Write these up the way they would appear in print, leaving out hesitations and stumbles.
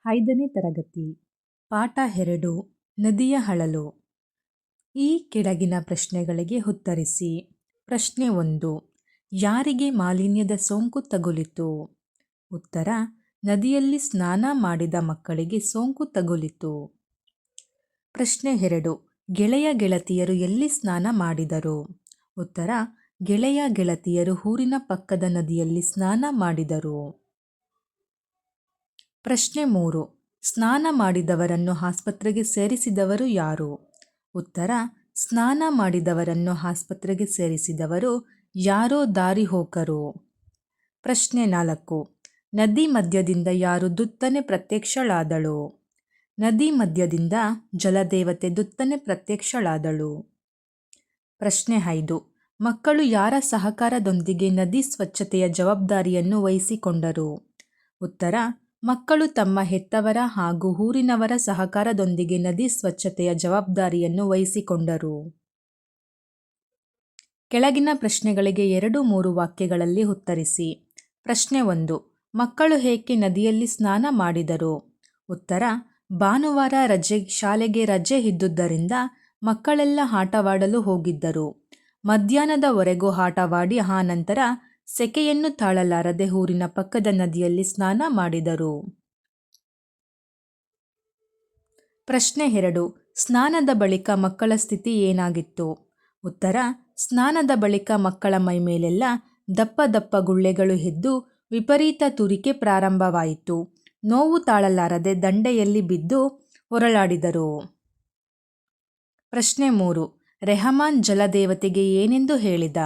5ನೇ ತರಗತಿ. ಪಾಠ 2. ನದಿಯ ಅಳಲು. ಈ ಕೆಳಗಿನ ಪ್ರಶ್ನೆಗಳಿಗೆ ಉತ್ತರಿಸಿ. ಪ್ರಶ್ನೆ 1. ಯಾರಿಗೆ ಮಾಲಿನ್ಯದ ಸೋಂಕು ತಗುಲಿತು? ಉತ್ತರ: ನದಿಯಲ್ಲಿ ಸ್ನಾನ ಮಾಡಿದ ಮಕ್ಕಳಿಗೆ ಸೋಂಕು ತಗುಲಿತು. ಪ್ರಶ್ನೆ 2. ಗೆಳೆಯ ಗೆಳತಿಯರು ಎಲ್ಲಿ ಸ್ನಾನ ಮಾಡಿದರು? ಉತ್ತರ: ಗೆಳೆಯ ಗೆಳತಿಯರು ಊರಿನ ಪಕ್ಕದ ನದಿಯಲ್ಲಿ ಸ್ನಾನ ಮಾಡಿದರು. ಪ್ರಶ್ನೆ 3. ಸ್ನಾನ ಮಾಡಿದವರನ್ನು ಆಸ್ಪತ್ರೆಗೆ ಸೇರಿಸಿದವರು ಯಾರು? ಉತ್ತರ: ಸ್ನಾನ ಮಾಡಿದವರನ್ನು ಆಸ್ಪತ್ರೆಗೆ ಸೇರಿಸಿದವರು ಯಾರೋ ದಾರಿಹೋಕರು. ಪ್ರಶ್ನೆ 4. ನದಿ ಮಧ್ಯದಿಂದ ಯಾರು ದುತ್ತನೆ ಪ್ರತ್ಯಕ್ಷಳಾದಳು? ನದಿ ಮಧ್ಯದಿಂದ ಜಲದೇವತೆ ದುತ್ತನೆ ಪ್ರತ್ಯಕ್ಷಳಾದಳು. ಪ್ರಶ್ನೆ 5. ಮಕ್ಕಳು ಯಾರ ಸಹಕಾರದೊಂದಿಗೆ ನದಿ ಸ್ವಚ್ಛತೆಯ ಜವಾಬ್ದಾರಿಯನ್ನು ವಹಿಸಿಕೊಂಡರು? ಉತ್ತರ: ಮಕ್ಕಳು ತಮ್ಮ ಹೆತ್ತವರ ಹಾಗೂ ಊರಿನವರ ಸಹಕಾರದೊಂದಿಗೆ ನದಿ ಸ್ವಚ್ಛತೆಯ ಜವಾಬ್ದಾರಿಯನ್ನು ವಹಿಸಿಕೊಂಡರು. ಕೆಳಗಿನ ಪ್ರಶ್ನೆಗಳಿಗೆ 2-3 ವಾಕ್ಯಗಳಲ್ಲಿ ಉತ್ತರಿಸಿ. ಪ್ರಶ್ನೆ 1. ಮಕ್ಕಳು ಏಕೆ ನದಿಯಲ್ಲಿ ಸ್ನಾನ ಮಾಡಿದರು? ಉತ್ತರ: ಭಾನುವಾರ ಶಾಲೆಗೆ ರಜೆ ಇದ್ದುದರಿಂದ ಮಕ್ಕಳೆಲ್ಲ ಆಟವಾಡಲು ಹೋಗಿದ್ದರು. ಮಧ್ಯಾಹ್ನದವರೆಗೂ ಆಟವಾಡಿ ಆನಂತರ ಸೆಕೆಯನ್ನು ತಾಳಲಾರದೆ ಊರಿನ ಪಕ್ಕದ ನದಿಯಲ್ಲಿ ಸ್ನಾನ ಮಾಡಿದರು. ಪ್ರಶ್ನೆ 2. ಸ್ನಾನದ ಬಳಿಕ ಮಕ್ಕಳ ಸ್ಥಿತಿ ಏನಾಗಿತ್ತು? ಉತ್ತರ: ಸ್ನಾನದ ಬಳಿಕ ಮಕ್ಕಳ ಮೈಮೇಲೆಲ್ಲ ದಪ್ಪ ದಪ್ಪ ಗುಳ್ಳೆಗಳು ಎದ್ದು ವಿಪರೀತ ತುರಿಕೆ ಪ್ರಾರಂಭವಾಯಿತು. ನೋವು ತಾಳಲಾರದೆ ದಂಡೆಯಲ್ಲಿ ಬಿದ್ದು ಹೊರಳಾಡಿದರು. ಪ್ರಶ್ನೆ 3. ರೆಹಮಾನ್ ಜಲದೇವತೆಗೆ ಏನೆಂದು ಹೇಳಿದ?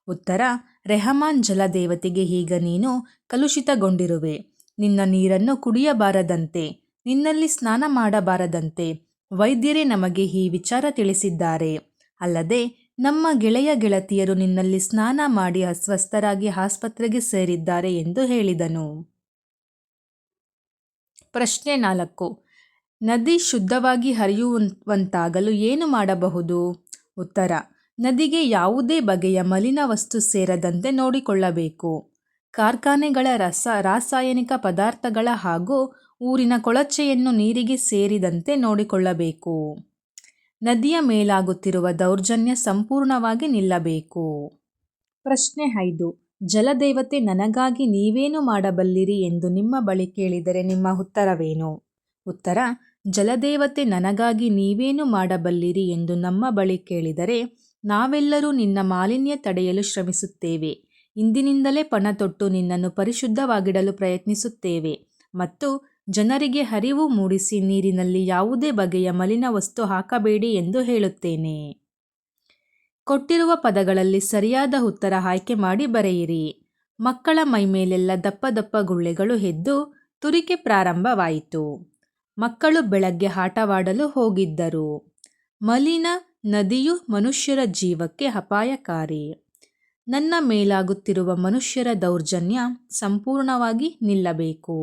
ಉತ್ತರ: ರೆಹಮಾನ್ ಜಲದೇವತೆಗೆ ಈಗ ನೀನು ಕಲುಷಿತಗೊಂಡಿರುವೆ. ನಿನ್ನ ನೀರನ್ನು ಕುಡಿಯಬಾರದಂತೆ, ನಿನ್ನಲ್ಲಿ ಸ್ನಾನ ಮಾಡಬಾರದಂತೆ ವೈದ್ಯರೇ ನಮಗೆ ಈ ವಿಚಾರ ತಿಳಿಸಿದ್ದಾರೆ. ಅಲ್ಲದೆ ನಮ್ಮ ಗೆಳೆಯ ಗೆಳತಿಯರು ನಿನ್ನಲ್ಲಿ ಸ್ನಾನ ಮಾಡಿ ಅಸ್ವಸ್ಥರಾಗಿ ಆಸ್ಪತ್ರೆಗೆ ಸೇರಿದ್ದಾರೆ ಎಂದು ಹೇಳಿದನು. ಪ್ರಶ್ನೆ 4. ನದಿ ಶುದ್ಧವಾಗಿ ಹರಿಯುವಂತಾಗಲು ಏನು ಮಾಡಬಹುದು? ಉತ್ತರ: ನದಿಗೆ ಯಾವುದೇ ಬಗೆಯ ಮಲಿನ ವಸ್ತು ಸೇರದಂತೆ ನೋಡಿಕೊಳ್ಳಬೇಕು. ಕಾರ್ಖಾನೆಗಳ ರಾಸಾಯನಿಕ ಪದಾರ್ಥಗಳ ಹಾಗೂ ಊರಿನ ಕೊಳಚೆಯನ್ನು ನೀರಿಗೆ ಸೇರಿದಂತೆ ನೋಡಿಕೊಳ್ಳಬೇಕು. ನದಿಯ ಮೇಲಾಗುತ್ತಿರುವ ದೌರ್ಜನ್ಯ ಸಂಪೂರ್ಣವಾಗಿ ನಿಲ್ಲಬೇಕು. ಪ್ರಶ್ನೆ 5. ಜಲದೇವತೆ ನನಗಾಗಿ ನೀವೇನು ಮಾಡಬಲ್ಲಿರಿ ಎಂದು ನಿಮ್ಮ ಬಳಿ ಕೇಳಿದರೆ ನಿಮ್ಮ ಉತ್ತರವೇನು? ಉತ್ತರ: ಜಲದೇವತೆ ನನಗಾಗಿ ನೀವೇನು ಮಾಡಬಲ್ಲಿರಿ ಎಂದು ನಮ್ಮ ಬಳಿ ಕೇಳಿದರೆ ನಾವೆಲ್ಲರೂ ನಿನ್ನ ಮಾಲಿನ್ಯ ತಡೆಯಲು ಶ್ರಮಿಸುತ್ತೇವೆ. ಇಂದಿನಿಂದಲೇ ಪಣ ತೊಟ್ಟು ನಿನ್ನನ್ನು ಪರಿಶುದ್ಧವಾಗಿಡಲು ಪ್ರಯತ್ನಿಸುತ್ತೇವೆ ಮತ್ತು ಜನರಿಗೆ ಅರಿವು ಮೂಡಿಸಿ ನೀರಿನಲ್ಲಿ ಯಾವುದೇ ಬಗೆಯ ಮಲಿನ ವಸ್ತು ಹಾಕಬೇಡಿ ಎಂದು ಹೇಳುತ್ತೇನೆ. ಕೊಟ್ಟಿರುವ ಪದಗಳಲ್ಲಿ ಸರಿಯಾದ ಉತ್ತರ ಆಯ್ಕೆ ಮಾಡಿ ಬರೆಯಿರಿ. ಮಕ್ಕಳ ಮೈಮೇಲೆಲ್ಲ ದಪ್ಪ ದಪ್ಪ ಗುಳ್ಳೆಗಳು ಎದ್ದು ತುರಿಕೆ ಪ್ರಾರಂಭವಾಯಿತು. ಮಕ್ಕಳು ಬೆಳಗ್ಗೆ ಆಟವಾಡಲು ಹೋಗಿದ್ದರು. ಮಲಿನ ನದಿಯು ಮನುಷ್ಯರ ಜೀವಕ್ಕೆ ಅಪಾಯಕಾರಿ. ನನ್ನ ಮೇಲಾಗುತ್ತಿರುವ ಮನುಷ್ಯರ ದೌರ್ಜನ್ಯ ಸಂಪೂರ್ಣವಾಗಿ ನಿಲ್ಲಬೇಕು.